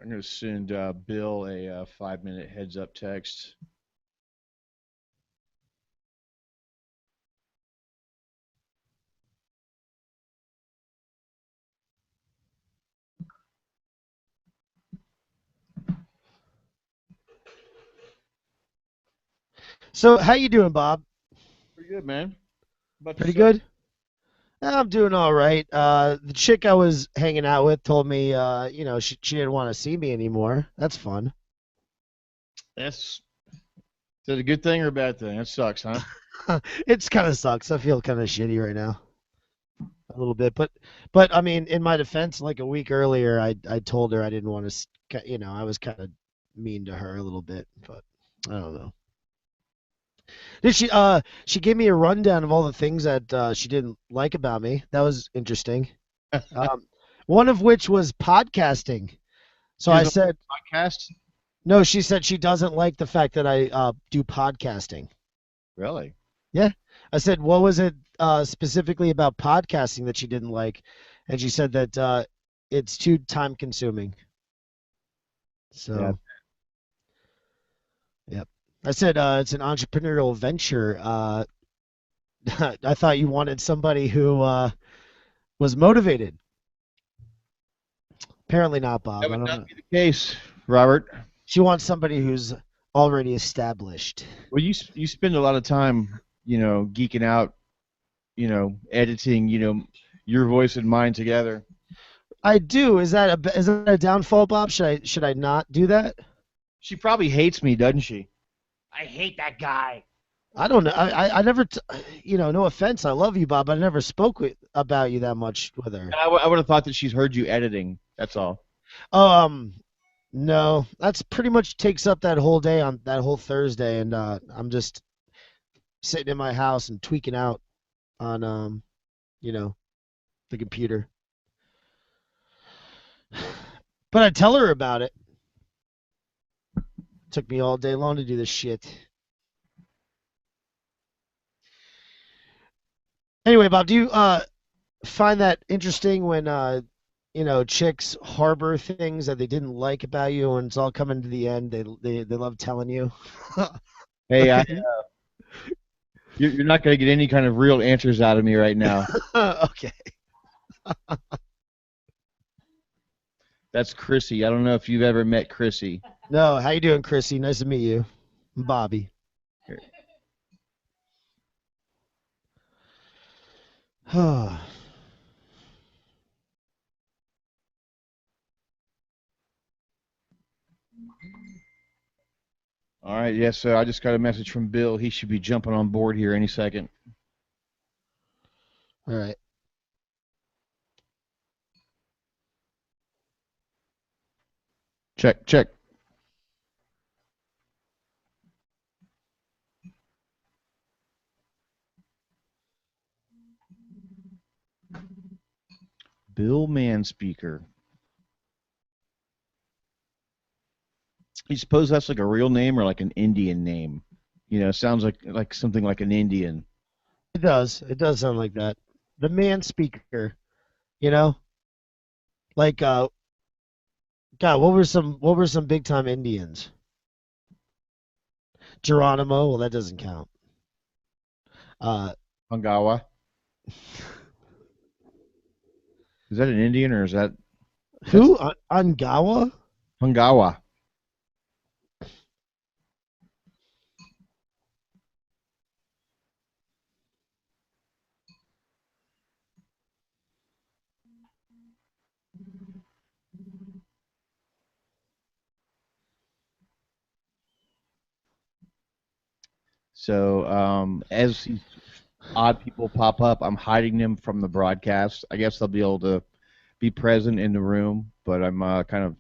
I'm gonna send Bill a 5-minute heads up text. So, how you doing, Bob? Pretty good, man. How about Pretty yourself? good? I'm doing all right. The chick I was hanging out with told me, she didn't want to see me anymore. That's fun. That's is that a good thing or a bad thing? That sucks, huh? It's kind of sucks. I feel kind of shitty right now, a little bit. But I mean, in my defense, like a week earlier, I told her I didn't want to, I was kind of mean to her a little bit, but I don't know. Did she gave me a rundown of all the things that she didn't like about me. That was interesting. Um, one of which was podcasting. So She I doesn't said, podcast. no, she said she doesn't like the fact that I do podcasting. Really? Yeah. I said, what was it specifically about podcasting that she didn't like? And she said that it's too time consuming. Yeah. So, yep. I said it's an entrepreneurial venture. I thought you wanted somebody who was motivated. Apparently not, That Bob. I would don't not know. be the case, Robert. She wants somebody who's already established. Well, you spend a lot of time, geeking out, editing, your voice and mine together. I do. Is that a downfall, Bob? Should I not do that? She probably hates me, doesn't she? I don't know. I never, no offense. I love you, Bob. I never spoke about you that much with her. I would have thought that she's heard you editing. That's all. Oh, no. That's pretty much takes up that whole day on that whole Thursday, and I'm just sitting in my house and tweaking out on you know, the computer. But I tell her about it. Took me all day long to do this shit. Anyway, Bob, do you find that interesting when chicks harbor things that they didn't like about you, and it's all coming to the end? They love telling you. Hey, you're not going to get any kind of real answers out of me right now. Okay. That's Chrissy. I don't know if you've ever met Chrissy. No, how you doing, Chrissy? Nice to meet you. I'm Bobby. All All right, yes, sir. I just got a message from Bill. He should be jumping on board here any second. right. Check, check. Bill Manspeaker. You suppose that's like a real name or like an Indian name? Sounds like something like an Indian. It does. It does sound like that. The man speaker, you know, like God, what were some big time Indians? Geronimo. Well, that doesn't count. Uh, Hungawa. Is that an Indian or is that's who? Angawa? Hungawa? So as these odd people pop up, I'm hiding them from the broadcast. I guess they'll be able to be present in the room, but I'm kind of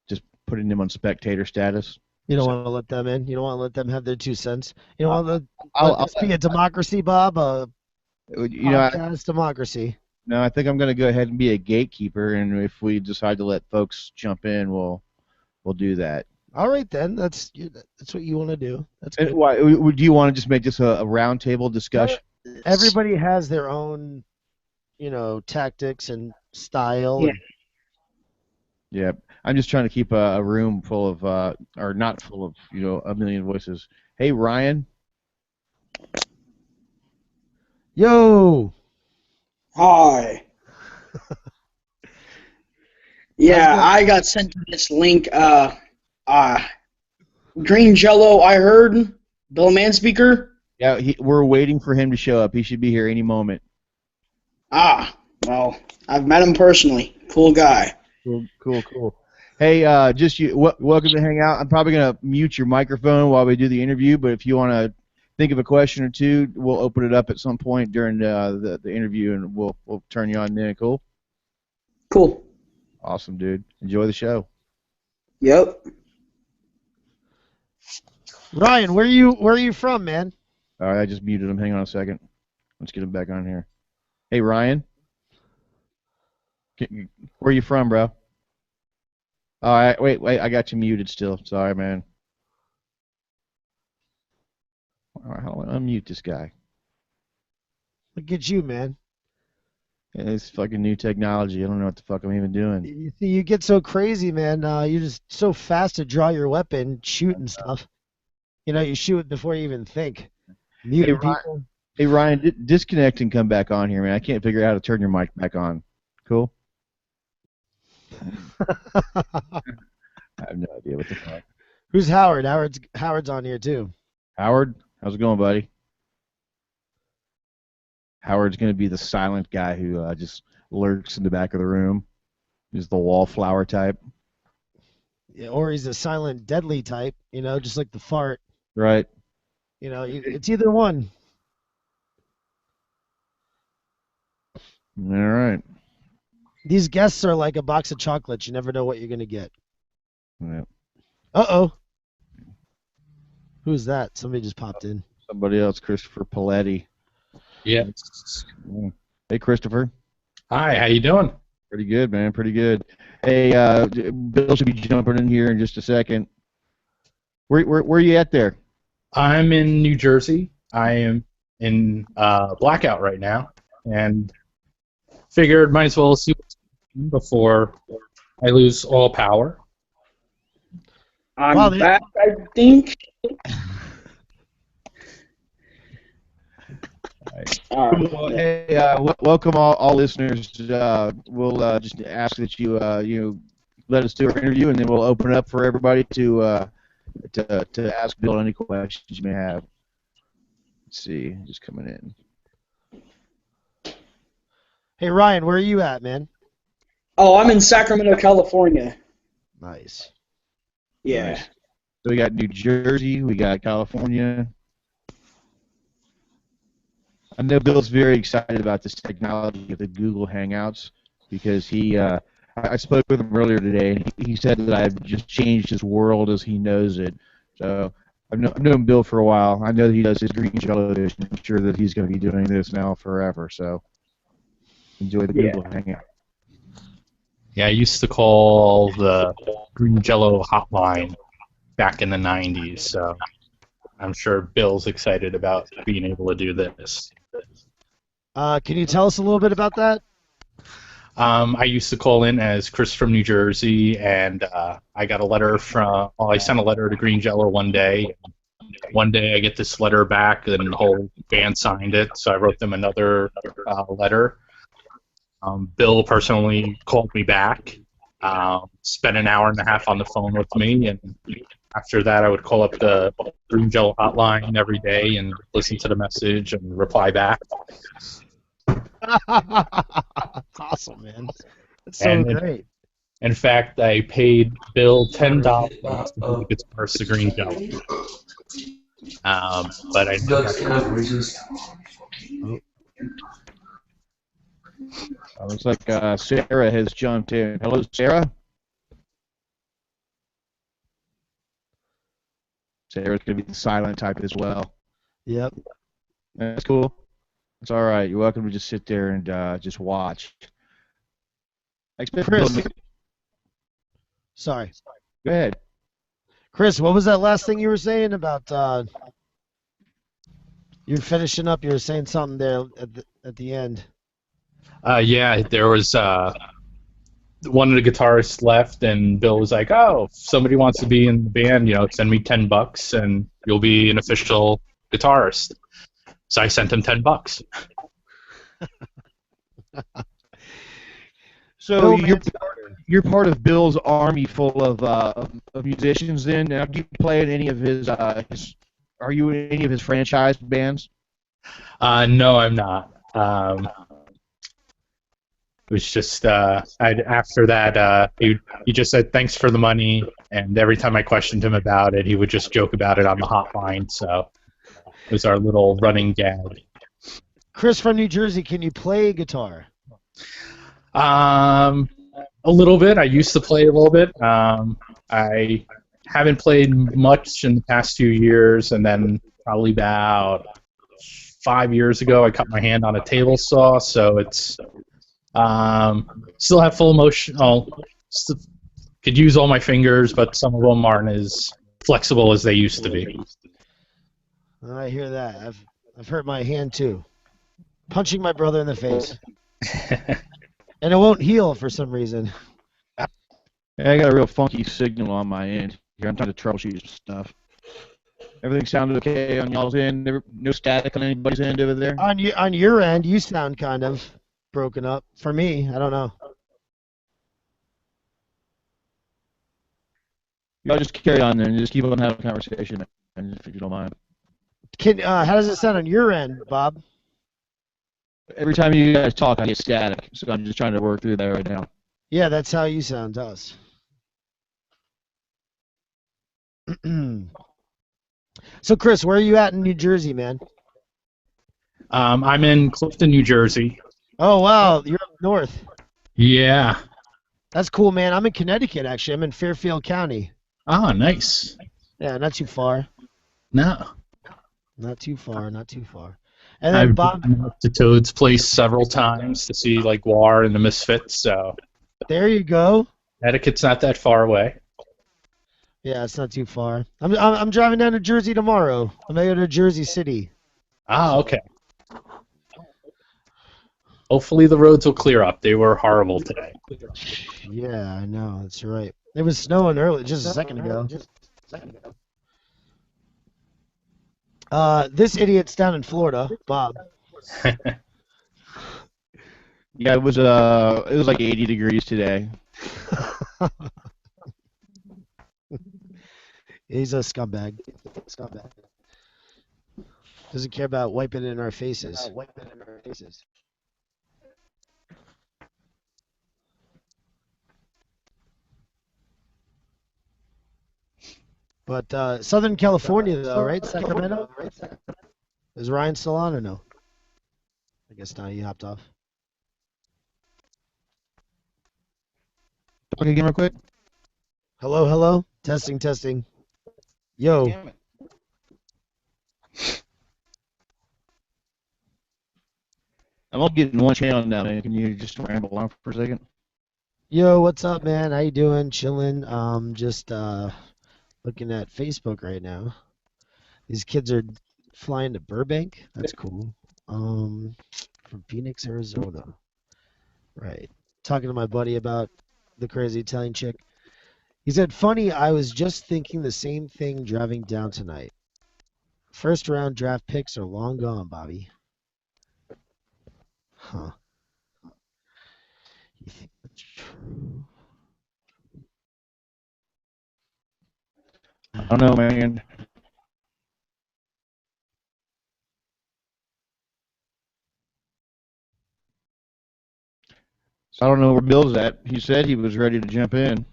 just putting them on spectator status. You don't So want to let them in. You don't want to let them have their 2 cents. You don't I'll, want to I'll, let this be a democracy, Bob. A you know, podcast democracy. no, I think I'm going to go ahead and be a gatekeeper, and if we decide to let folks jump in, we'll do that. All right then. That's what you want to do. That's And good. why do you want to just make this a roundtable No, discussion? everybody has their own, tactics and style, Yeah. and Yeah, I'm just trying to keep a room full of, or not full of, a million voices. Hey, Ryan. Yo, Hi. how's it Yeah, going? I got sent this link. Uh, Green Jellÿ, I heard. Bill Manspeaker. Yeah, we're waiting for him to show up. He should be here any moment. Ah, well, I've met him personally. Cool guy. Cool, cool, cool. Hey, just you. Welcome to hang out. I'm probably gonna mute your microphone while we do the interview, but if you want to think of a question or two, we'll open it up at some point during the interview, and we'll turn you on then. Cool. Cool. Awesome, dude. Enjoy the show. Yep. Ryan, where are you from, man? All right, I just muted him. Hang on a second. Let's get him back on here. Hey, Ryan. Where are you from, bro? All right, wait. I got you muted still. Sorry, man. All right, how do I unmute this guy? Look at you, man. Yeah, it's fucking new technology. I don't know what the fuck I'm even doing. You see, you get so crazy, man. You're just so fast to draw your weapon, shoot and stuff. You shoot before you even think. Hey, Muting Ryan. people. Hey, Ryan, disconnect and come back on here, man. I can't figure out how to turn your mic back on. Cool. I have no idea what the fuck. Who's Howard? Howard's on here too. Howard, how's it going, buddy? Howard's gonna be the silent guy who just lurks in the back of the room. He's the wallflower type, Yeah, or he's a silent, deadly type. Just like the fart. right? It's either one. All right. These guests are like a box of chocolates. You never know what you're gonna get. Yeah. Uh-oh. Who's that? Somebody just popped in. Somebody else, Christopher Paletti. Yeah. Hey, Christopher. Hi, how you doing? Pretty good, man. Pretty good. Hey, Bill should be jumping in here in just a second. Where are you at there? I'm in New Jersey. I am in blackout right now, and figured might as well see what's going on before I lose all power. I'm Wow, back, I think. Well, hey, welcome all listeners. We'll just ask that you let us do our interview, and then we'll open it up for everybody to ask Bill any questions you may have. Let's see, just coming in. Hey, Ryan, where are you at, man? Oh, I'm in Sacramento, California. Nice. Yeah. Nice. So we got New Jersey, we got California. I know Bill's very excited about this technology of the Google Hangouts because I spoke with him earlier today, and he said that I've just changed his world as he knows it. So I've known Bill for a while. I know that he does his Green Jellÿ. I'm sure that he's going to be doing this now forever. So enjoy the Google Hangout. Yeah, I used to call the Green Jellÿ hotline back in the 90s, so I'm sure Bill's excited about being able to do this. Can you tell us a little bit about that? I used to call in as Chris from New Jersey, and I got a letter I sent a letter to Green Jellÿ one day. One day I get this letter back, and the whole band signed it, so I wrote them another letter. Bill personally called me back, spent an hour and a half on the phone with me, and after that I would call up the Green Jellÿ hotline every day and listen to the message and reply back. Awesome, man. That's so And great. in fact, I paid Bill $10 to do the guitars to Green Jellÿ. But I never Looks like Sarah has jumped in. Hello, Sarah. Sarah's going to be the silent type as well. Yep. That's cool. It's all right. You're welcome to just sit there and just watch. I expect Chris. Sorry. Go ahead. Chris, what was that last thing you were saying about you're finishing up? You were saying something there at the end. Yeah, there was one of the guitarists left, and Bill was like, "Oh, if somebody wants to be in the band, send me $10, and you'll be an official guitarist." So I sent him $10. So Bill you're part of Bill's army full of musicians. Then now, do you play in any of his? Are you in any of his franchise bands? No, I'm not. It was just after that, he just said thanks for the money, and every time I questioned him about it, he would just joke about it on the hotline. So it was our little running gag. Chris from New Jersey, can you play guitar? A little bit. I used to play a little bit. I haven't played much in the past few years, and then probably about 5 years ago, I cut my hand on a table saw, so it's still have full motion. Could use all my fingers, but some of them aren't as flexible as they used to be. I hear that. I've hurt my hand too. Punching my brother in the face. And it won't heal for some reason. I got a real funky signal on my end here. I'm trying to troubleshoot stuff. Everything sounded okay on y'all's end? No static on anybody's end over there? On your end, you sound kind of broken up. For me, I don't know. Y'all just carry on then. Just keep on having a conversation, if you don't mind. How does it sound on your end, Bob? Every time you guys talk, I get static, so I'm just trying to work through that right now. Yeah, that's how you sound to us. So, Chris, where are you at in New Jersey, man? I'm in Clifton, New Jersey. Oh, wow. You're up north. Yeah. That's cool, man. I'm in Connecticut, actually. I'm in Fairfield County. Ah, nice. Yeah, not too far. No. Not too far, not too far. And then I've Bob, been up to Toad's place several times to see like War and the Misfits, so there you go. Connecticut's not that far away. Yeah, it's not too far. I'm driving down to Jersey tomorrow. I'm going to go to Jersey City. Ah, okay. Hopefully the roads will clear up. They were horrible today. Yeah, I know. That's right. It was snowing early, just a second ago. This idiot's down in Florida, Bob. Yeah, it was like 80 degrees today. He's a scumbag. Doesn't care about wiping it in our faces. But Southern California, though, right? Sacramento? Is Ryan still on or no? I guess not. He hopped off. Talk again real quick. Hello, hello. Testing, testing. Yo. Damn it. I'm only getting one channel now, man. Can you just ramble on for a second? Yo, what's up, man? How you doing? Chilling. Just looking at Facebook right now. These kids are flying to Burbank. That's cool. From Phoenix, Arizona. Right. Talking to my buddy about the crazy Italian chick. He said, funny, I was just thinking the same thing driving down tonight. First round draft picks are long gone, Bobby. Huh. You think that's true? I don't know, man. So I don't know where Bill's at. He said he was ready to jump in.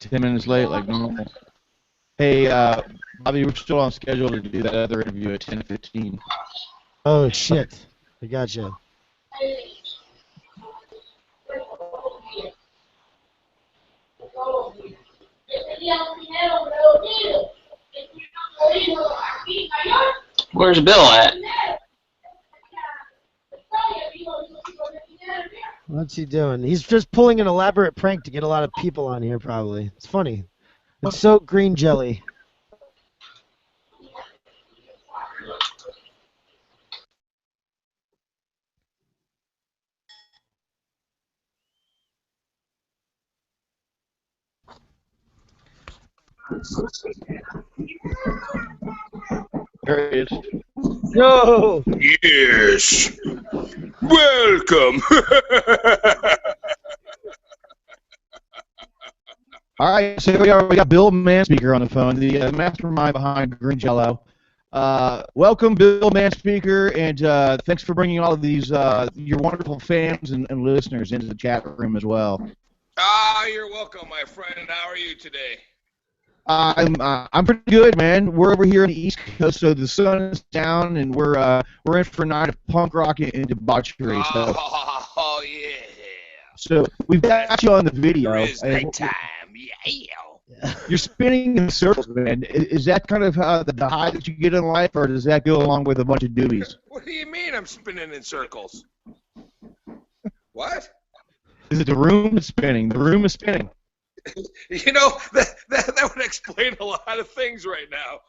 10 minutes late, like normal. Hey, Bobby, we're still on schedule to do that other interview at 10:15. Oh, shit. I gotcha. Where's Bill at? What's he doing? He's just pulling an elaborate prank to get a lot of people on here, probably. It's funny. It's so Green Jellÿ. There it is. No. Yes. Welcome. All right, so we got Bill Manspeaker on the phone, the mastermind behind Green Jellÿ. Welcome, Bill Manspeaker, and thanks for bringing all of these your wonderful fans and listeners into the chat room as well. You're welcome, my friend. How are you today? I'm pretty good, man. We're over here on the East Coast, so the sun is down, and we're in for a night of punk rock and debauchery. So, Oh yeah. so we've got you on the video. It is and nighttime. Yeah. You're spinning in circles, man. Is that kind of the high that you get in life, or does that go along with a bunch of doobies? What do you mean I'm spinning in circles? What? Is it the room is spinning? The room is spinning. You know, that would explain a lot of things right now.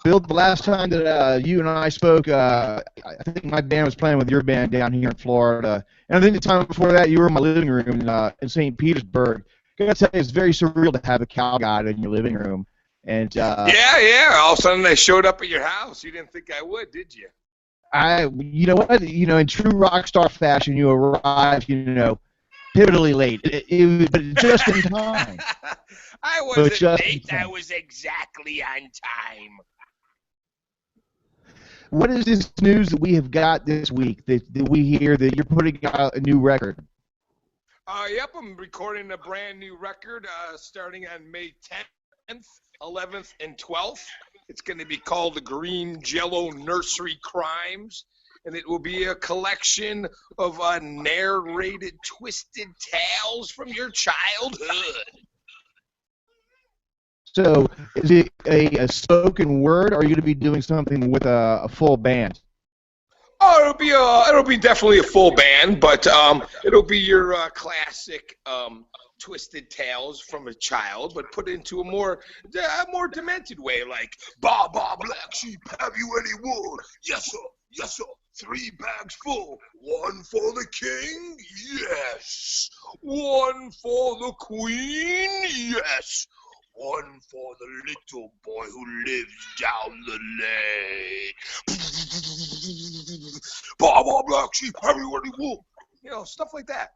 Bill, the last time that you and I spoke, I think my band was playing with your band down here in Florida. And I think the time before that, you were in my living room in St. Petersburg. I gotta tell you, it's very surreal to have a Cowgod in your living room. And Yeah. All of a sudden, I showed up at your house. You didn't think I would, did you? You know what? You know, in true rock star fashion, you arrived, pivotally late. But just in time. I wasn't late. I was exactly on time. What is this news that we have got this week that we hear that you're putting out a new record? Yep, I'm recording a brand new record starting on May 10th, 11th, and 12th. It's going to be called the Green Jellÿ Nursery Crimes, and it will be a collection of narrated twisted tales from your childhood. So, is it a spoken word, or are you going to be doing something with a full band? Oh, it'll be definitely a full band, but it'll be your classic twisted tales from a child, but put into a more demented way, like "Ba ba black sheep, have you any wool? Yes sir, yes sir. 3 bags full. 1 for the king, yes. 1 for the queen, yes. 1 for the little boy who lives down the lane. Ba black sheep, have you any wool?" You know, stuff like that.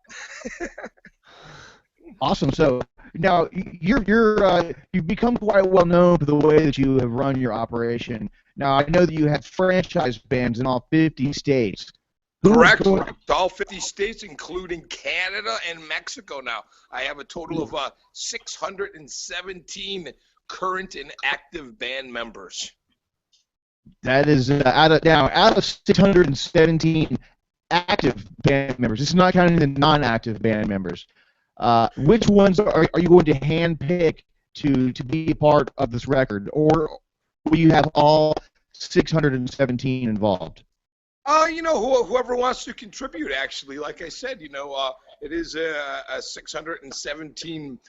Awesome. So now you've become quite well known for the way that you have run your operation. Now I know that you have franchise bands in all 50 states. Correct. All 50 states, including Canada and Mexico. Now I have a total of 617 current and active band members. That is out of 617 active band members. This is not counting the non-active band members. Which ones are you going to handpick to be a part of this record, or will you have all 617 involved? Whoever wants to contribute, actually. Like I said, it is a 617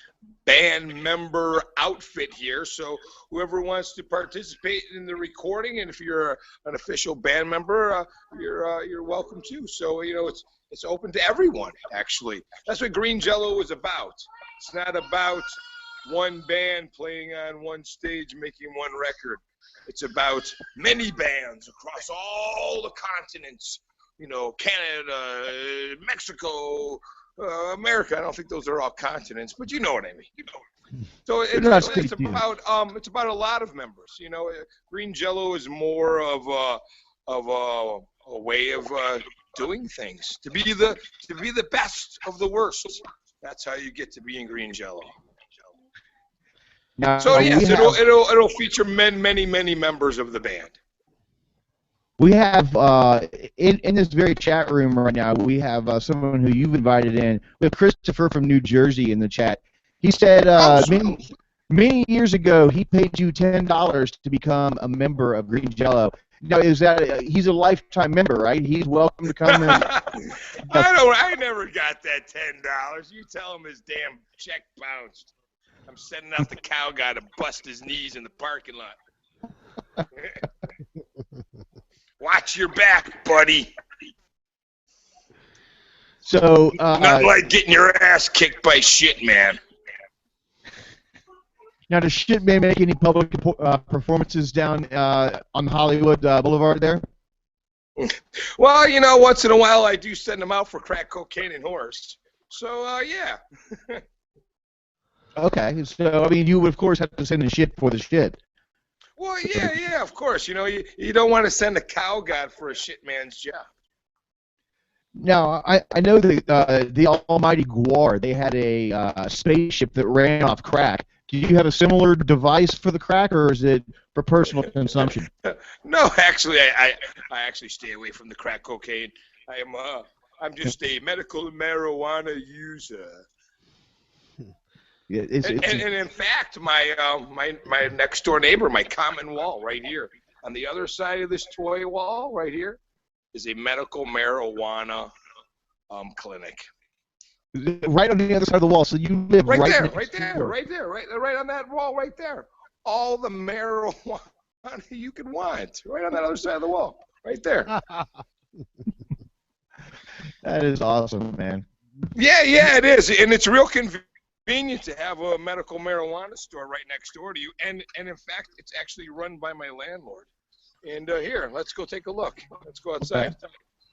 band member outfit here, so whoever wants to participate in the recording, and if you're an official band member, you're welcome too. So it's open to everyone, actually. That's what Green Jellÿ was about. It's not about one band playing on one stage making one record. It's about many bands across all the continents. Canada, Mexico, America. I don't think those are all continents, but you know what I mean. So it's about a lot of members. Green Jellÿ is more of a way of doing things. To be the best of the worst. That's how you get to be in Green Jellÿ. Now, So yes, it'll feature many members of the band. We have in this very chat room right now. We have someone who you've invited in. We have Christopher from New Jersey in the chat. He said many years ago he paid you $10 to become a member of Green Jellÿ. Now, is that he's a lifetime member, right? He's welcome to come in. I never got that $10. You tell him his damn check bounced. I'm setting out the Cowgod to bust his knees in the parking lot. Watch your back, buddy. So Not like getting your ass kicked by shit, man. now, does Shit Man make any public performances down on Hollywood Boulevard there? Well, you know, once in a while I do send them out for crack cocaine and horse. So, yeah. Okay, so I mean, you would of course have to send the shit for the shit. Well, yeah, of course. You know, you don't want to send a Cowgod for a shit man's job. Now, I know the almighty Guar, they had a spaceship that ran off crack. Do you have a similar device for the crack, or is it for personal consumption? No, actually, I actually stay away from the crack cocaine. I'm just a medical marijuana user. Yeah, and in fact, my next door neighbor, my common wall right here, on the other side of this toy wall right here, is a medical marijuana clinic. Right on the other side of the wall, so you live right right on that wall right there. All the marijuana you could want, right on that other side of the wall, right there. That is awesome, man. Yeah, it is, and it's real convenient to have a medical marijuana store right next door to you, and in fact, it's actually run by my landlord. And here, let's go take a look. Let's go outside.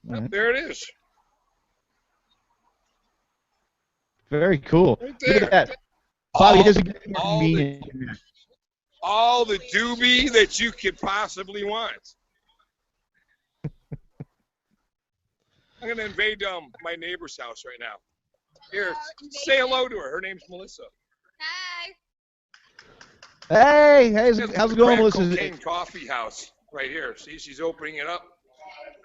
Okay. There it is. Very cool. Right Look at that. All, Bobby, it doesn't get more all convenient. all the doobie that you could possibly want. I'm going to invade my neighbor's house right now. Here, say hello to her. Her name's Melissa. Hey, how's it going, Crack Melissa? Cocaine Coffee House right here. See, she's opening it up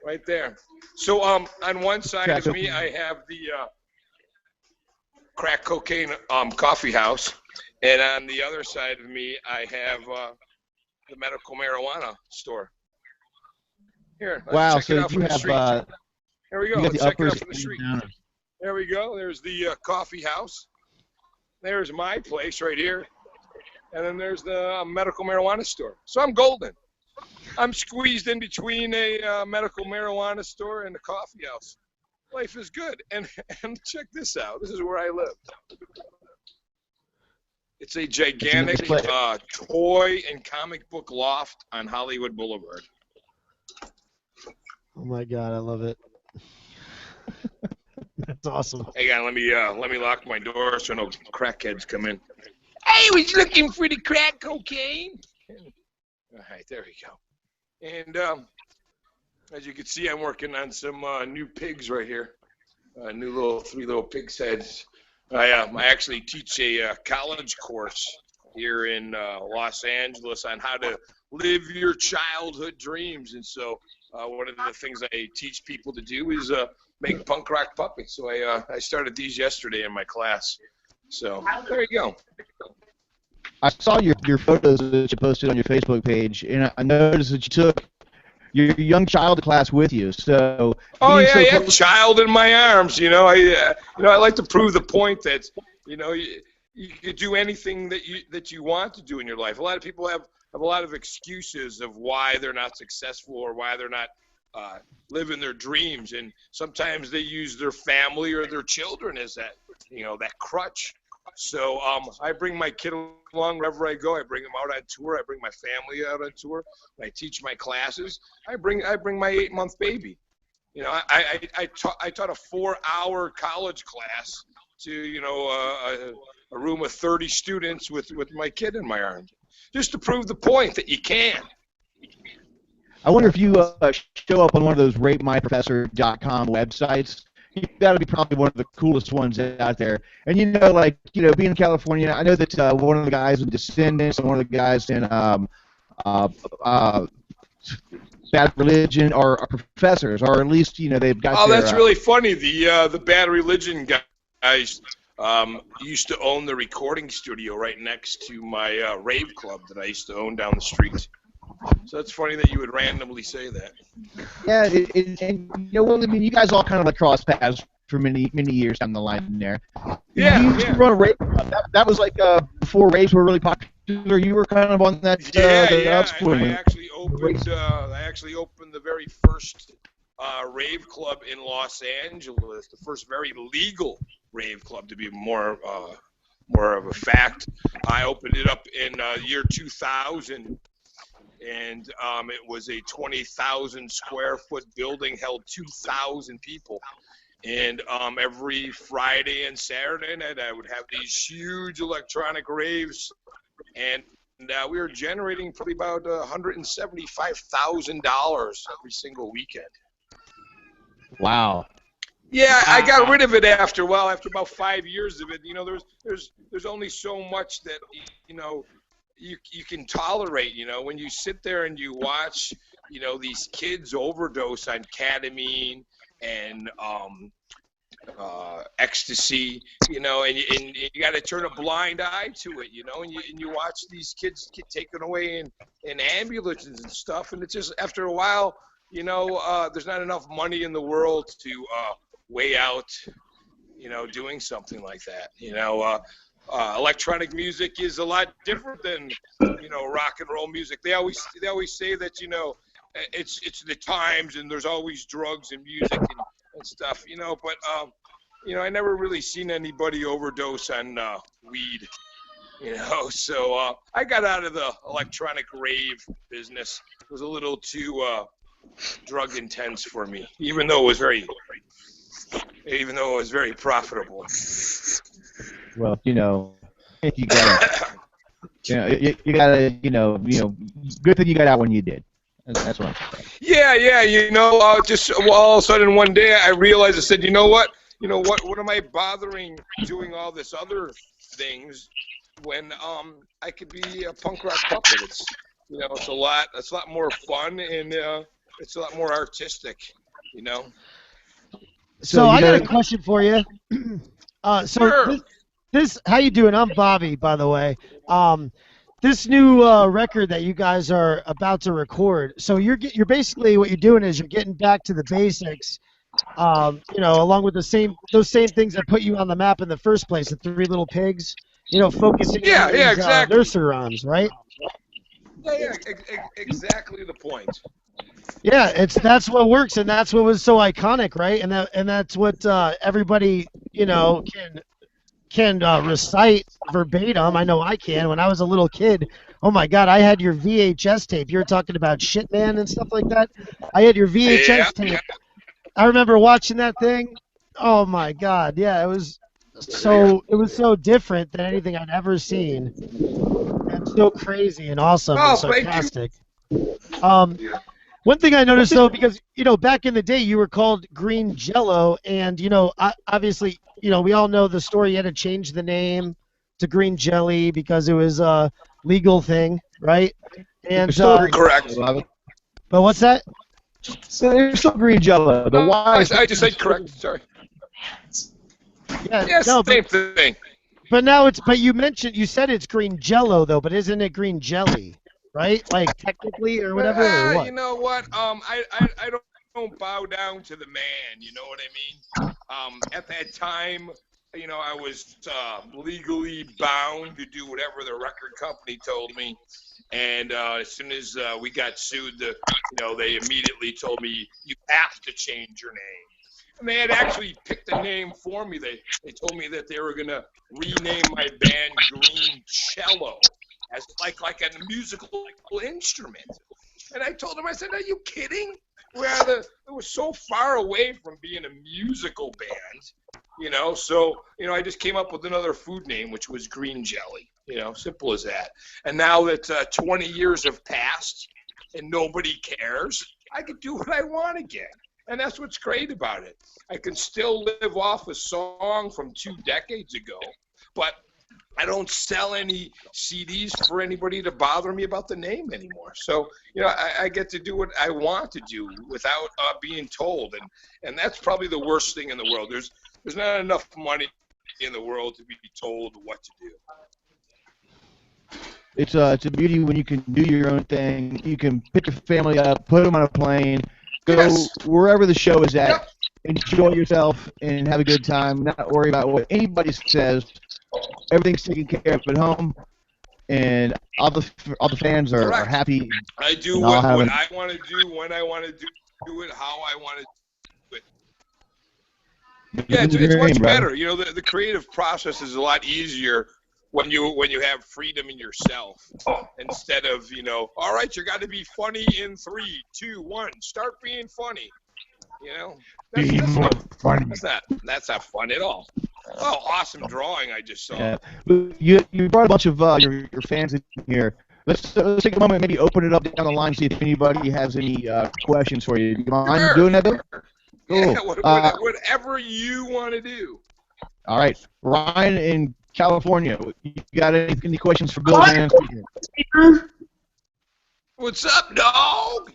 right there. So on one side Crack of me, I have the crack cocaine coffee house, and on the other side of me, I have the medical marijuana store. Here, let's Wow, check it so out you from the have street. Here we go. you got Let's the check it uppers out from the and street. downers. There we go. There's the coffee house. There's my place right here. And then there's the medical marijuana store. So I'm golden. I'm squeezed in between a medical marijuana store and a coffee house. Life is good. And check this out. This is where I live. It's a gigantic toy and comic book loft on Hollywood Boulevard. Oh my God, I love it. That's awesome. Hang on, let me lock my door so no crackheads come in. I was looking for the crack cocaine. All right, there we go. And as you can see, I'm working on some new pigs right here. Three little pig's heads. I actually teach a college course here in Los Angeles on how to live your childhood dreams. And so one of the things I teach people to do is make punk rock puppets. So I started these yesterday in my class. So there you go. I saw your photos that you posted on your Facebook page, and I noticed that you took your young child to class with you. So child in my arms. I like to prove the point that you can do anything that you want to do in your life. A lot of people have a lot of excuses of why they're not successful or why they're not living their dreams, and sometimes they use their family or their children as that crutch. So I bring my kid along wherever I go. I bring him out on tour. I bring my family out on tour. When I teach my classes, I bring my 8-month baby. I taught a 4-hour college class to a room of 30 students with my kid in my arms, just to prove the point that you can. I wonder if you show up on one of those RateMyProfessor.com websites. You got to be probably one of the coolest ones out there. And being in California, I know that one of the guys in Descendants and one of the guys in Bad Religion are professors, or at least they've got. Oh, that's really funny. The Bad Religion guys used to own the recording studio right next to my rave club that I used to own down the street. So it's funny that you would randomly say that. Yeah, you guys all kind of cross paths for many years down the line there. You used to run a rave club. That was like before raves were really popular. You were kind of on that. I actually opened the very first rave club in Los Angeles, the first very legal rave club, to be more of a fact. I opened it up in year 2000, and it was a 20,000 square foot building, held 2,000 people. And every Friday and Saturday night, I would have these huge electronic raves, and we were generating probably about $175,000 every single weekend. Wow. Yeah, I got rid of it after about 5 years of it. There's only so much that you can tolerate. When you sit there and you watch these kids overdose on ketamine and ecstasy, and you got to turn a blind eye to it, and you watch these kids get taken away in ambulances and stuff, and it's just after a while, there's not enough money in the world to weigh out, doing something like that. Electronic music is a lot different than rock and roll music. They always say that it's the times and there's always drugs and music and stuff, but I never really seen anybody overdose on weed, so I got out of the electronic rave business. It was a little too drug intense for me, even though it was very profitable. Well, you gotta, you gotta, good thing you got out when you did. That's what I'm saying. Yeah, just all of a sudden one day I realized, I said, what am I bothering doing all this other things when I could be a punk rock puppet? It's it's a lot more fun, and it's a lot more artistic, So I got a question for you. Sure. This how you doing? I'm Bobby, by the way. This new record that you guys are about to record. So you're basically, what you're doing is you're getting back to the basics. Along with those same things that put you on the map in the first place, the Three Little Pigs. Focusing on these, exactly. nursery rhymes, right? Yeah, exactly the point. Yeah, that's what works, and that's what was so iconic, right? And that's what everybody can recite verbatim. I know I can. When I was a little kid, oh my God, I had your VHS tape. You were talking about Shit Man and stuff like that. I had your VHS tape. I remember watching that thing. Oh my God, yeah, it was so different than anything I'd ever seen. And so crazy and awesome and sarcastic. One thing I noticed, though, because back in the day you were called Green Jellÿ, and obviously we all know the story. You had to change the name to Green Jellÿ because it was a legal thing, right? And correct. But what's that? So there's still Green Jellÿ. The Y. I just said correct. Sorry. Yeah, same thing. But now you said it's Green Jellÿ though, but isn't it Green Jellÿ? Right? Like technically or whatever. Or what? You know what? I don't bow down to the man. You know what I mean? At that time, I was legally bound to do whatever the record company told me. And as soon as we got sued, they immediately told me, you have to change your name. And they had actually picked a name for me. They told me that they were going to rename my band Green Cello, as like a musical instrument. And I told them, I said, are you kidding? It was so far away from being a musical band, so, I just came up with another food name, which was Green Jellÿ, simple as that. And now that 20 years have passed and nobody cares, I can do what I want again. And that's what's great about it. I can still live off a song from 2 decades ago, but I don't sell any CDs for anybody to bother me about the name anymore. So, I get to do what I want to do without being told. And that's probably the worst thing in the world. There's not enough money in the world to be told what to do. It's a beauty when you can do your own thing. You can pick your family up, put them on a plane, go wherever the show is at, enjoy yourself, and have a good time. Not worry about what anybody says. Everything's taken care of at home, and all the fans are happy. I do what I want to do when I want to do. do it how I want to do it. Yeah, it's much better. You know, the creative process is a lot easier when you have freedom in yourself instead of, you know, all right, you got to be funny in 3, 2, 1, start being funny. You know, that's not fun at all. Oh, awesome drawing I just saw. Yeah. You brought a bunch of your fans in here. Let's take a moment, maybe open it up down the line, see if anybody has any questions for you. Do you mind doing that, Bill? Yeah, Cool. whatever you want to do. All right, Ryan in California, you got any questions for Bill Manspeaker? What's up, dog?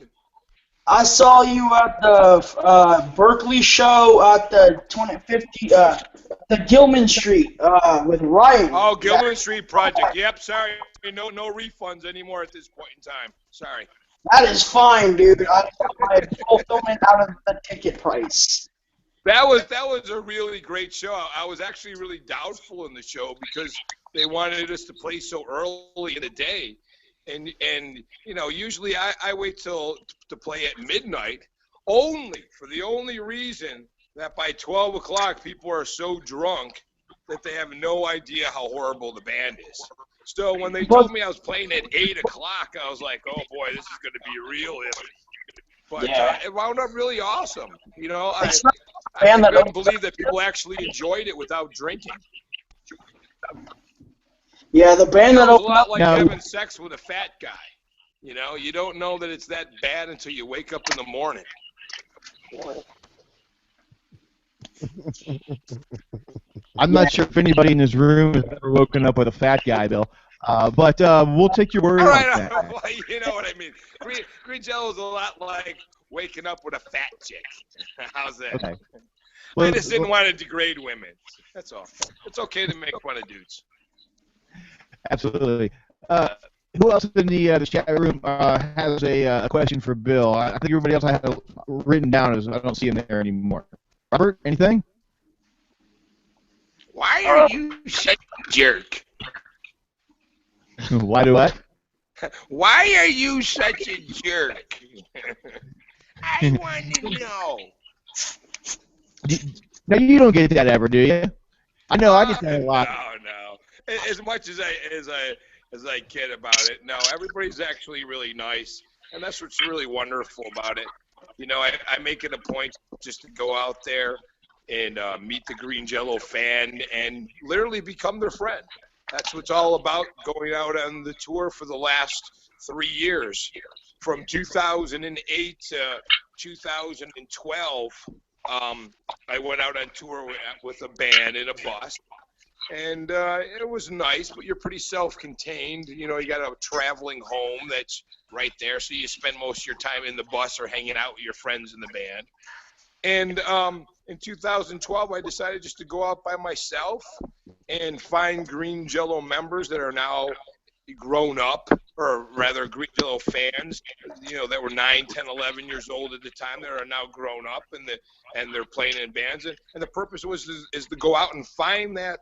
I saw you at the Berkeley show at the 2050, the Gilman Street with Ryan. Oh, Gilman Street Project. Yep, sorry, no refunds anymore at this point in time. Sorry. That is fine, dude. I got my fulfillment out of the ticket price. That was a really great show. I was actually really doubtful in the show because they wanted us to play so early in the day. And you know, usually I wait to play at midnight for the only reason that by 12 o'clock people are so drunk that they have no idea how horrible the band is. So when they told me I was playing at 8 o'clock, I was like, oh boy, this is going to be real iffy. But yeah. It wound up really awesome. You know, I couldn't believe that people actually enjoyed it without drinking. Yeah, the band that opened up. It's a lot like No. having sex with a fat guy. You know, you don't know that it's that bad until you wake up in the morning. I'm not sure if anybody in this room has ever woken up with a fat guy, Bill. But we'll take your word All on right, that. well, you know what I mean. Green Jellÿ is a lot like waking up with a fat chick. How's that? Okay. I just didn't want to degrade women. That's all. It's okay to make fun of dudes. Absolutely. Who else in the chat room has a question for Bill? I think everybody else I have written down is I don't see him there anymore. Robert, anything? Why are you such a jerk? Why do I? Why are you such a jerk? I want to know. Now you don't get that ever, do you? I know I get that a lot. No. As much as I kid about it, no. Everybody's actually really nice, and that's what's really wonderful about it. You know, I make it a point just to go out there and meet the Green Jellÿ fan and literally become their friend. That's what's all about going out on the tour for the last 3 years. From 2008 to 2012, I went out on tour with a band in a bus. And it was nice, but you're pretty self-contained. You know, you got a traveling home that's right there, so you spend most of your time in the bus or hanging out with your friends in the band. And in 2012, I decided just to go out by myself and find Green Jellÿ members that are now grown up, or rather Green Jellÿ fans, you know, that were 9, 10, 11 years old at the time that are now grown up and they're playing in bands. And the purpose is to go out and find that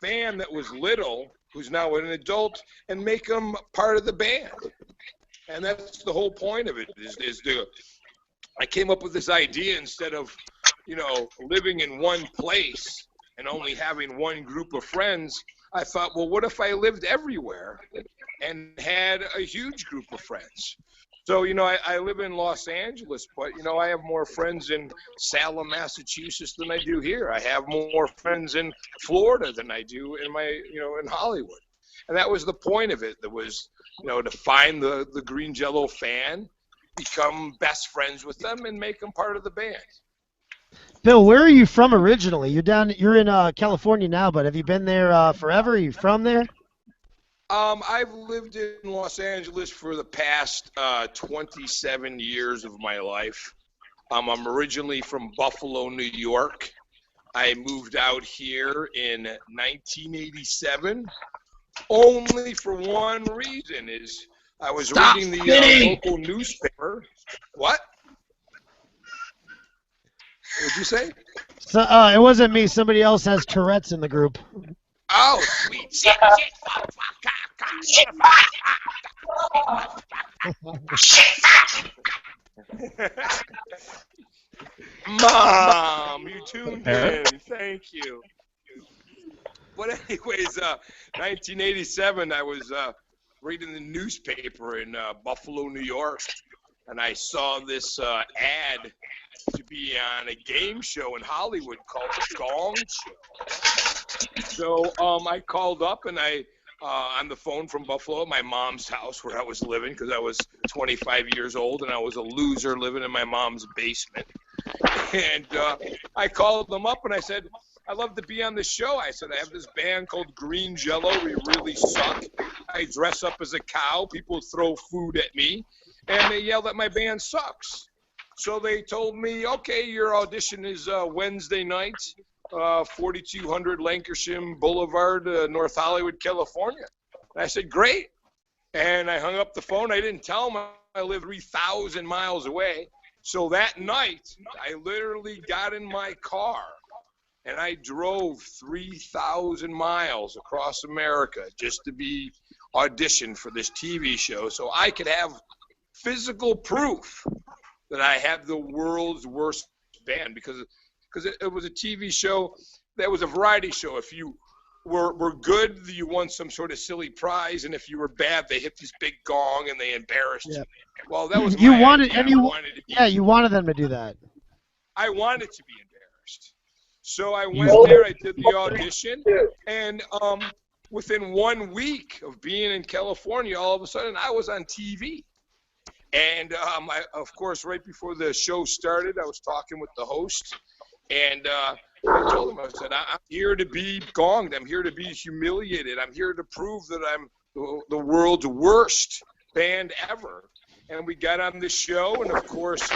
fan that was little, who's now an adult, and make them part of the band. And that's the whole point of it, I came up with this idea instead of, you know, living in one place and only having one group of friends. I thought, well, what if I lived everywhere and had a huge group of friends? So, you know, I live in Los Angeles, but, you know, I have more friends in Salem, Massachusetts than I do here. I have more friends in Florida than I do in in Hollywood. And that was the point of it. That was, you know, to find the Green Jellÿ fan, become best friends with them, and make them part of the band. Bill, where are you from originally? You're in California now, but have you been there forever? Are you from there? I've lived in Los Angeles for the past 27 years of my life. I'm originally from Buffalo, New York. I moved out here in 1987, only for one reason, is I was reading the local newspaper. What? What'd you say? So, it wasn't me. Somebody else has Tourette's in the group. Oh, sweet. Shit, Mom, you tuned in. Thank you. But anyways, 1987, I was reading the newspaper in Buffalo, New York, and I saw this ad to be on a game show in Hollywood called The Gong Show. So I called up and on the phone from Buffalo at my mom's house where I was living because I was 25 years old and I was a loser living in my mom's basement. And I called them up and I said, I'd love to be on the show. I said, I have this band called Green Jellÿ. We really suck. I dress up as a cow. People throw food at me. And they yell that my band sucks. So they told me, okay, your audition is Wednesday night, 4200 Lancashire Boulevard, North Hollywood, California. And I said, great. And I hung up the phone. I didn't tell them I live 3,000 miles away. So that night, I literally got in my car and I drove 3,000 miles across America just to be auditioned for this TV show so I could have physical proof that I have the world's worst band because it was a TV show that was a variety show. If you were good, you won some sort of silly prize, and if you were bad, they hit this big gong and they embarrassed you. Well, that was you my wanted, idea. and you wanted them to do that. I wanted to be embarrassed. So I went there, I did the audition, and within 1 week of being in California, all of a sudden I was on TV. And of course, right before the show started, I was talking with the host, and I told him, I said, I'm here to be gonged. I'm here to be humiliated. I'm here to prove that I'm the world's worst band ever. And we got on the show, and of course,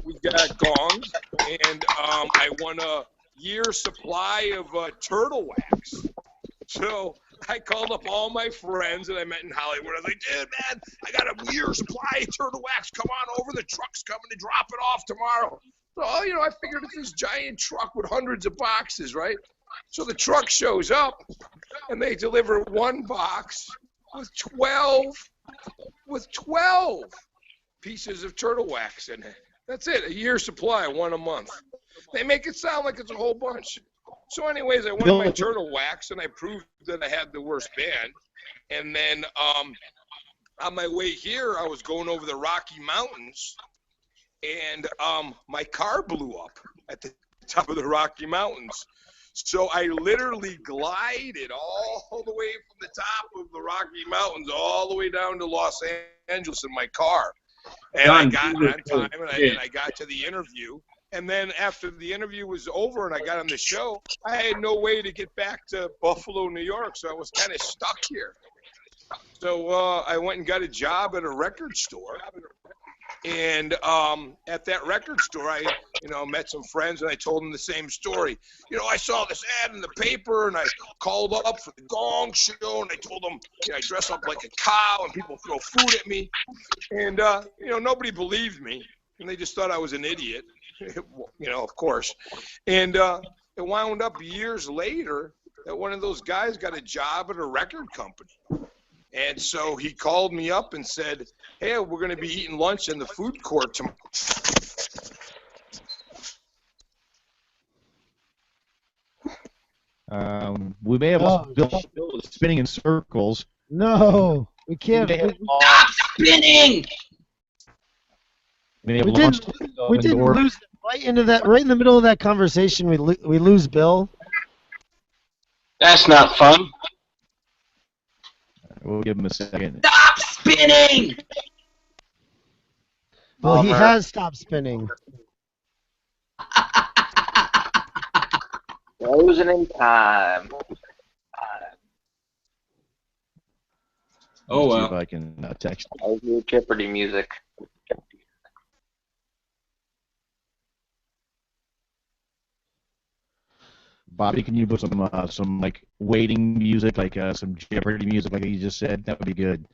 we got gonged, and I won a year's supply of turtle wax. So I called up all my friends that I met in Hollywood. I was like, dude, man, I got a year's supply of turtle wax. Come on over. The truck's coming to drop it off tomorrow. So, I figured it's this giant truck with hundreds of boxes, right? So the truck shows up, and they deliver one box with 12 pieces of turtle wax in it. That's it, a year's supply, one a month. They make it sound like it's a whole bunch. So anyways, I won my turtle wax, and I proved that I had the worst band. And then on my way here, I was going over the Rocky Mountains, and my car blew up at the top of the Rocky Mountains. So I literally glided all the way from the top of the Rocky Mountains all the way down to Los Angeles in my car. And I got on time, and I got to the interview. And then after the interview was over and I got on the show, I had no way to get back to Buffalo, New York, so I was kind of stuck here. So I went and got a job at a record store. And at that record store, I met some friends, and I told them the same story. I saw this ad in the paper, and I called up for the Gong Show, and I told them, I dress up like a cow, and people throw food at me. And, nobody believed me, and they just thought I was an idiot. Of course. And it wound up years later that one of those guys got a job at a record company. And so he called me up and said, hey, we're going to be eating lunch in the food court tomorrow. We may have lost Bill spinning in circles. No, we can't. Stop spinning! We didn't lose it right into that. Right in the middle of that conversation, we lose Bill. That's not fun. We'll give him a second. Stop spinning! Well, he has stopped spinning. Frozen in time. Oh, well. See if I can text. I'll do Jeopardy music. Bobby, can you put some like waiting music, like some Jeopardy music, like you just said? That would be good.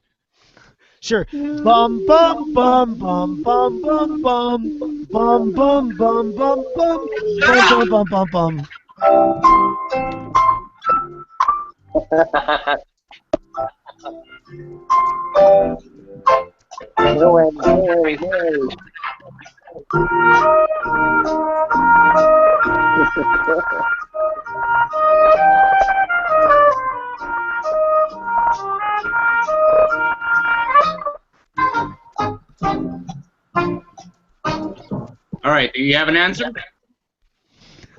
Sure. Bum bum bum bum bum bum bum bum bum bum bum bum bum bum bum bum. No, All right, do you have an answer?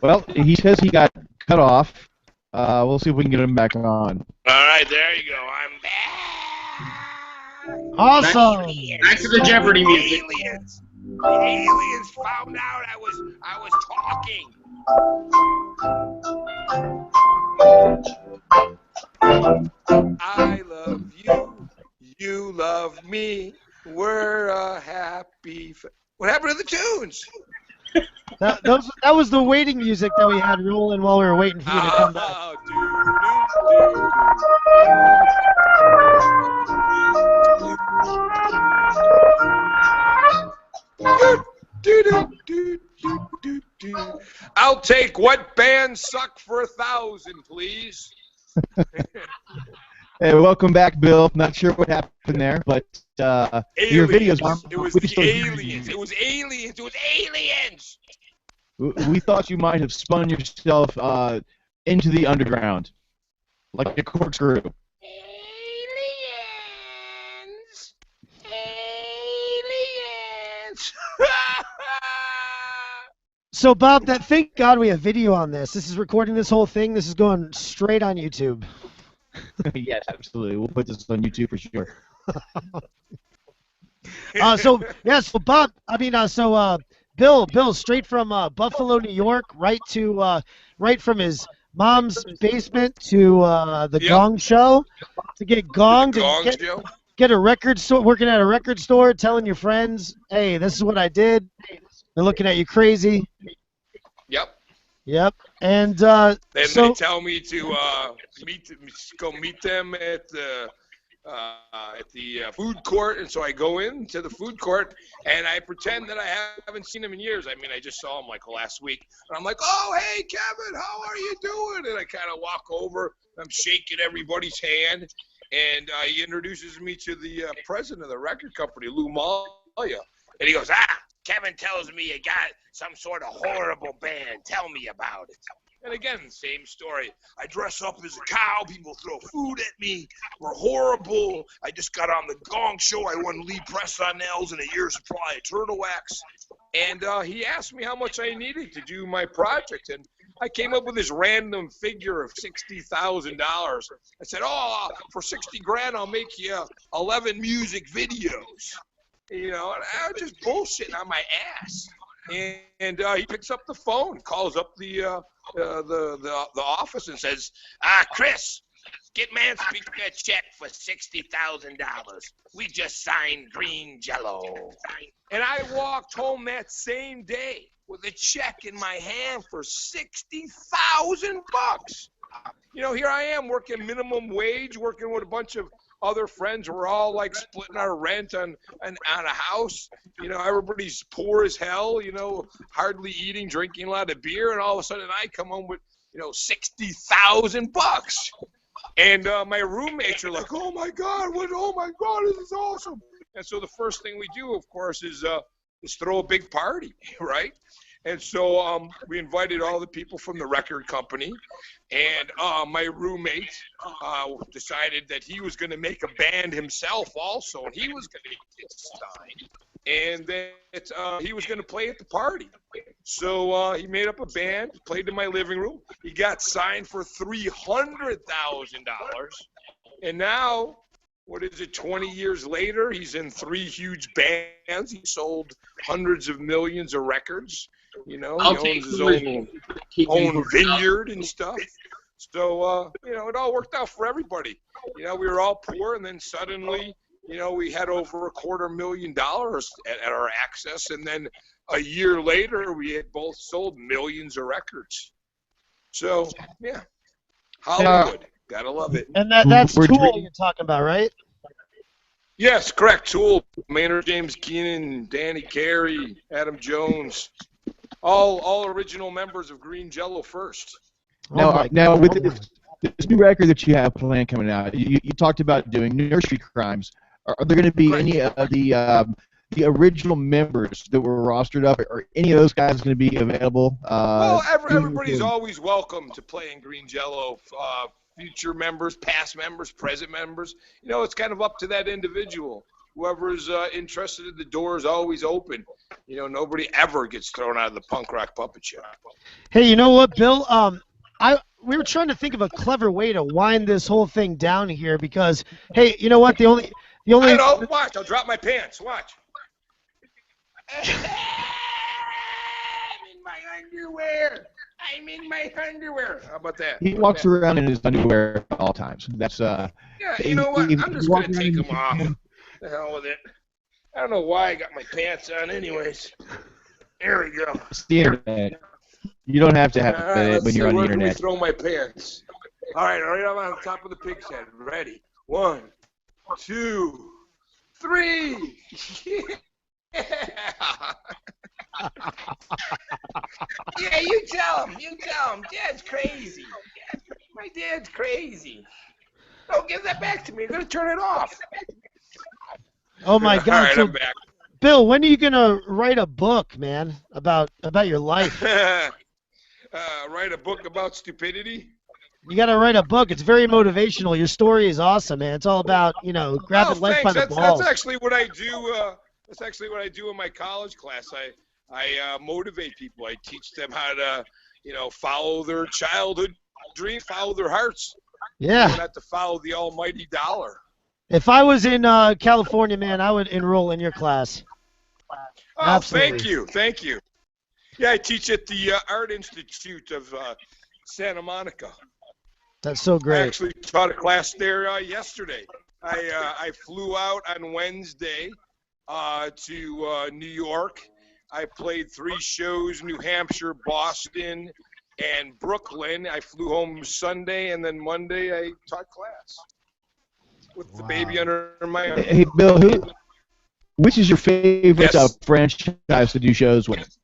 Well, he says he got cut off. We'll see if we can get him back on. All right, there you go. I'm back. Awesome. Back to the Jeopardy music. Aliens. The aliens found out I was talking. I love you. You love me. We're a happy. What happened to the tunes? That was the waiting music that we had rolling while we were waiting for you to come back. I'll take what band suck for 1,000, please. Hey, welcome back, Bill. Not sure what happened there, but your videos. It was the aliens. It was aliens. It was aliens. We thought you might have spun yourself into the underground, like a corkscrew. Aliens. Aliens. So, Bob, thank God we have video on this. This is recording this whole thing. This is going straight on YouTube. Yes, absolutely. We'll put this on YouTube for sure. So Bob, Bill, straight from Buffalo, New York, right from his mom's basement to the Gong Show to get gonged and get a record store, working at a record store, telling your friends, "Hey, this is what I did." They're looking at you crazy. Yep. And then they tell me to go meet them at the food court, and so I go into the food court and I pretend that I haven't seen him in years. I mean, I just saw him like last week, and I'm like, "Oh, hey, Kevin, how are you doing?" And I kind of walk over, I'm shaking everybody's hand, and he introduces me to the president of the record company, Lou Malia, and he goes, Kevin tells me you got some sort of horrible band. Tell me about it. And again, same story. I dress up as a cow. People throw food at me. We're horrible. I just got on the Gong Show. I won lead press-on nails and a year's supply of turtle wax. And he asked me how much I needed to do my project. And I came up with this random figure of $60,000. I said, for 60 grand, I'll make you 11 music videos. You know, and I was just bullshitting on my ass. And he picks up the phone, calls up the office and says, Chris, get Manspeaker a check for $60,000. We just signed Green Jellÿ. And I walked home that same day with a check in my hand for $60,000. You know, here I am working minimum wage, working with a bunch of other friends. We're all like splitting our rent on a house. You know, everybody's poor as hell, you know, hardly eating, drinking a lot of beer, and all of a sudden I come home with, you know, $60,000. And my roommates are like, oh my God, this is awesome. And so the first thing we do, of course, is throw a big party, right? And so we invited all the people from the record company, and my roommate decided that he was going to make a band himself also, and he was going to get signed, and that he was going to play at the party. So he made up a band, played in my living room. He got signed for $300,000, and now, 20 years later, he's in 3 huge bands. He sold hundreds of millions of records. You know, he owns his own vineyard and stuff. So, you know, it all worked out for everybody. You know, we were all poor, and then suddenly, you know, we had over $250,000 at our access, and then a year later, we had both sold millions of records. So, yeah, Hollywood, gotta love it. And that's Tool you're talking about, right? Yes, correct. Tool, Maynard James Keenan, Danny Carey, Adam Jones. All original members of Green Jellÿ first. Now with this new record that you have planned coming out, you talked about doing nursery crimes. Are there going to be any of the the original members that were rostered up? Are any of those guys going to be available? Well, everybody's always welcome to play in Green Jellÿ. Future members, past members, present members. You know, it's kind of up to that individual. Whoever's interested, the door is always open. You know, nobody ever gets thrown out of the punk rock puppet show. Hey, you know what, Bill? We were trying to think of a clever way to wind this whole thing down here because, hey, you know what? The only. I know. Watch. I'll drop my pants. Watch. I'm in my underwear. I'm in my underwear. How about that? He walks around in his underwear at all times. That's Yeah, you know what? I'm just gonna take them off. The hell with it. I don't know why I got my pants on, anyways. There we go. It's the internet. You don't have to have it when you're on the Where internet. can we throw my pants? All right, I'm on top of the pig's head. Ready? 1, 2, 3. Yeah. Yeah, you tell him. Dad's crazy. My dad's crazy. Don't give that back to me. I'm going to turn it off. Oh, my God. All right, So, I'm back. Bill, when are you going to write a book, man, about your life? Write a book about stupidity? You got to write a book. It's very motivational. Your story is awesome, man. It's all about, grabbing life by the balls. That's actually what I do. That's actually what I do in my college class. I motivate people. I teach them how to, follow their childhood dreams, follow their hearts. Yeah. Not to follow the almighty dollar. If I was in California, man, I would enroll in your class. Oh, Absolutely. thank you. Yeah, I teach at the Art Institute of Santa Monica. That's so great. I actually taught a class there yesterday. I flew out on Wednesday to New York. I played 3 shows: New Hampshire, Boston, and Brooklyn. I flew home Sunday, and then Monday I taught class with the baby under my arm. Hey, Bill, which is your favorite Yes. franchise to do shows with?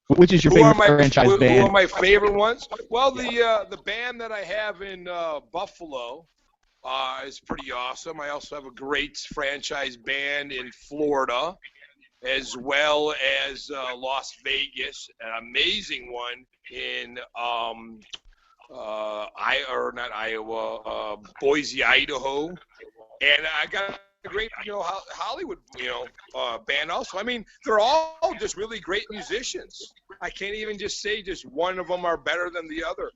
Which is your favorite franchise band? Who are my favorite ones? Well, the band that I have in Buffalo is pretty awesome. I also have a great franchise band in Florida, as well as Las Vegas, an amazing one in Boise, Idaho, and I got a great Hollywood band also. I mean, they're all just really great musicians. I can't even just say just one of them are better than the other.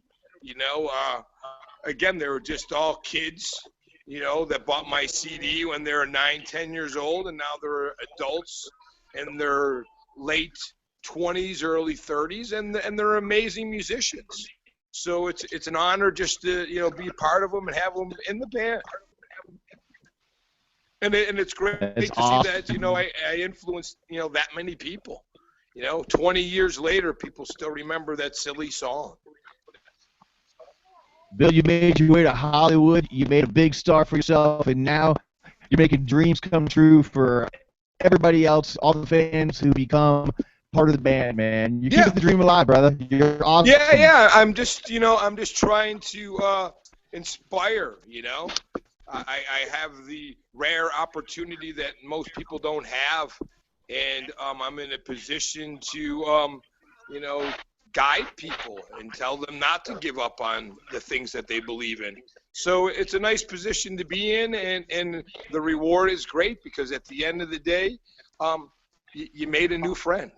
Again, they were just all kids, that bought my CD when they were 9, 10 years old, and now they're adults in their late 20s, early 30s, and they're amazing musicians. So it's an honor just to be a part of them and have them in the band. And it's great to see that I influenced that many people. 20 years later, people still remember that silly song. Bill, you made your way to Hollywood. You made a big star for yourself, and now you're making dreams come true for everybody else, all the fans who become part of the band, man. You're keeping the dream alive, brother. You're awesome. Yeah. I'm just trying to inspire. I have the rare opportunity that most people don't have, and I'm in a position to, guide people and tell them not to give up on the things that they believe in. So it's a nice position to be in, and the reward is great because at the end of the day, you made a new friend.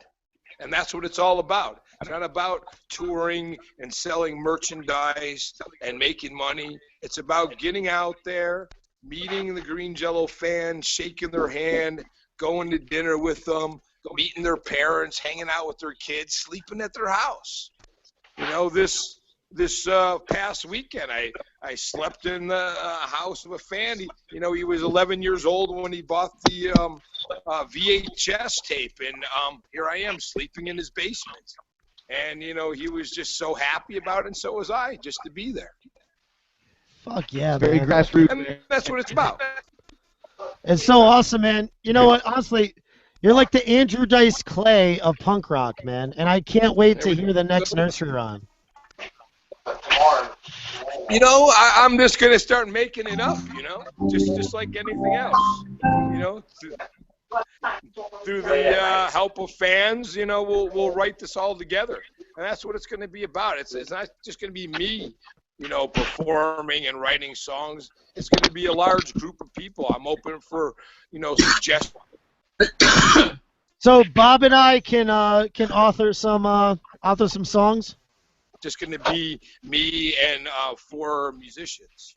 And that's what it's all about. It's not about touring and selling merchandise and making money. It's about getting out there, meeting the Green Jellÿ fans, shaking their hand, going to dinner with them, meeting their parents, hanging out with their kids, sleeping at their house. This past weekend, I slept in the house of a fan. He was 11 years old when he bought the VHS tape, and here I am sleeping in his basement. And, he was just so happy about it, and so was I, just to be there. Fuck yeah, Very man. grassroots. And that's what it's about. It's so awesome, man. You know what? Honestly, you're like the Andrew Dice Clay of punk rock, man. And I can't wait to hear the next nursery rhyme. I'm just going to start making it up, just like anything else. through the help of fans, we'll write this all together, and that's what it's going to be about. It's not just going to be me, performing and writing songs. It's going to be a large group of people. I'm open for, suggestions. So Bob and I can author some songs. Just going to be me and 4 musicians.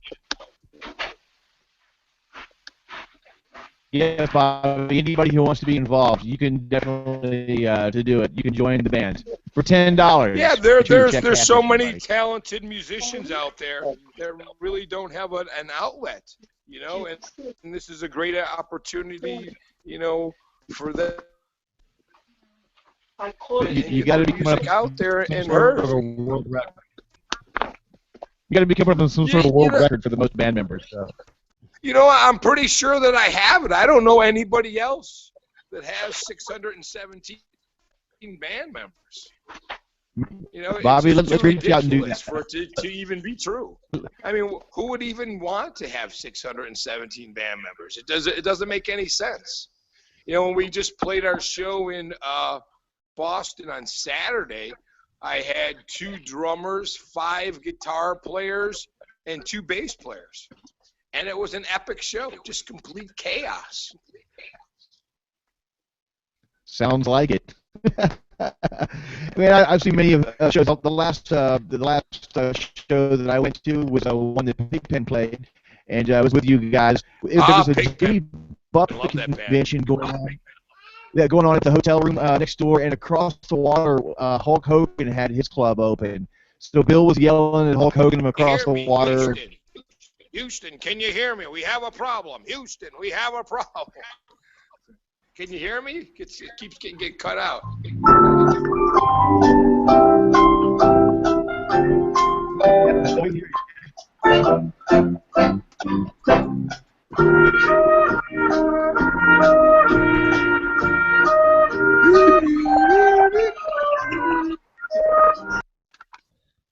Yeah, Bob. Anybody who wants to be involved, you can definitely to do it. You can join the band for $10. Yeah, there's so many talented musicians out there that really don't have an outlet, and this is a great opportunity, for them. You got to be music out there and heard. You got to be coming up with some sort of world record for the most band members. So. I'm pretty sure that I have it. I don't know anybody else that has 617 band members. Bobby, it's let's reach out and do that. For it to even be true. I mean, who would even want to have 617 band members? It doesn't make any sense. When we just played our show in Boston on Saturday, I had 2 drummers, 5 guitar players, and 2 bass players. And it was an epic show, just complete chaos. Sounds like it. I mean, I've seen many of shows. The last show that I went to was one that Pigpen played, and I was with you guys. There was a Jimmy Buffett convention going on. Yeah, going on at the hotel room next door, and across the water, Hulk Hogan had his club open. So Bill was yelling at Hulk Hogan from across the water. Houston, can you hear me? We have a problem. Houston, we have a problem. Can you hear me? It keeps getting cut out.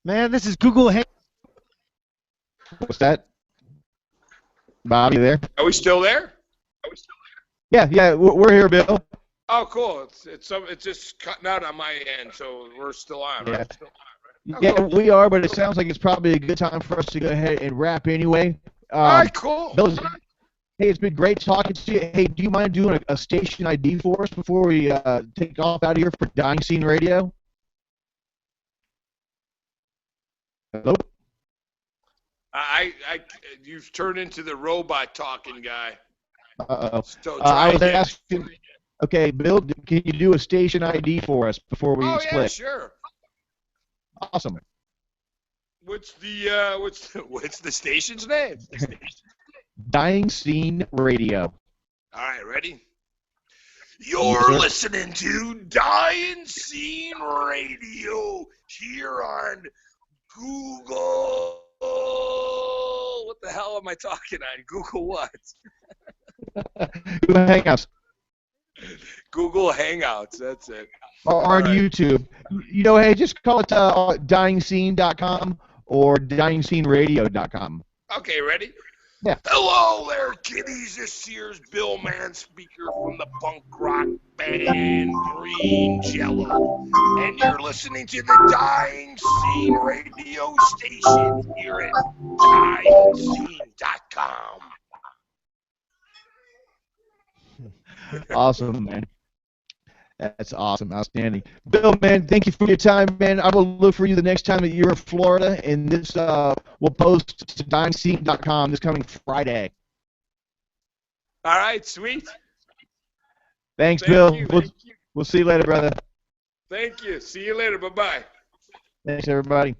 Man, this is Google Hang. What's that? Bob, you there? Are we still there? Yeah, we're here, Bill. Oh, cool. It's just cutting out on my end, so we're still on, right? Yeah. Yeah, we are, but it sounds like it's probably a good time for us to go ahead and wrap anyway. All right, cool. Bill, hey, it's been great talking to you. Hey, do you mind doing a station ID for us before we take off out of here for Dying Scene Radio? Hello? You've turned into the robot talking guy. Uh-oh. So I was asking, okay, Bill, can you do a station ID for us before we split? Oh, yeah, sure. Awesome. What's the station's name? Dying Scene Radio. All right, ready? You're listening to Dying Scene Radio here on Google. What the hell am I talking on? Google what? Google Hangouts. Google Hangouts, that's it. Or on YouTube. Hey, just call it dyingscene.com or dyingsceneradio.com. Okay, ready? Yeah. Hello there, kiddies. This here's Bill Manspeaker from the punk rock band Green Jellÿ. And you're listening to the Dying Scene radio station here at dyingscene.com. Awesome, man. That's awesome. Outstanding. Bill, man, thank you for your time, man. I will look for you the next time that you're in Florida, and this will post to dyingscene.com this coming Friday. All right, sweet. Thanks, Thank Bill. you. We'll see you later, brother. Thank you. See you later. Bye-bye. Thanks, everybody.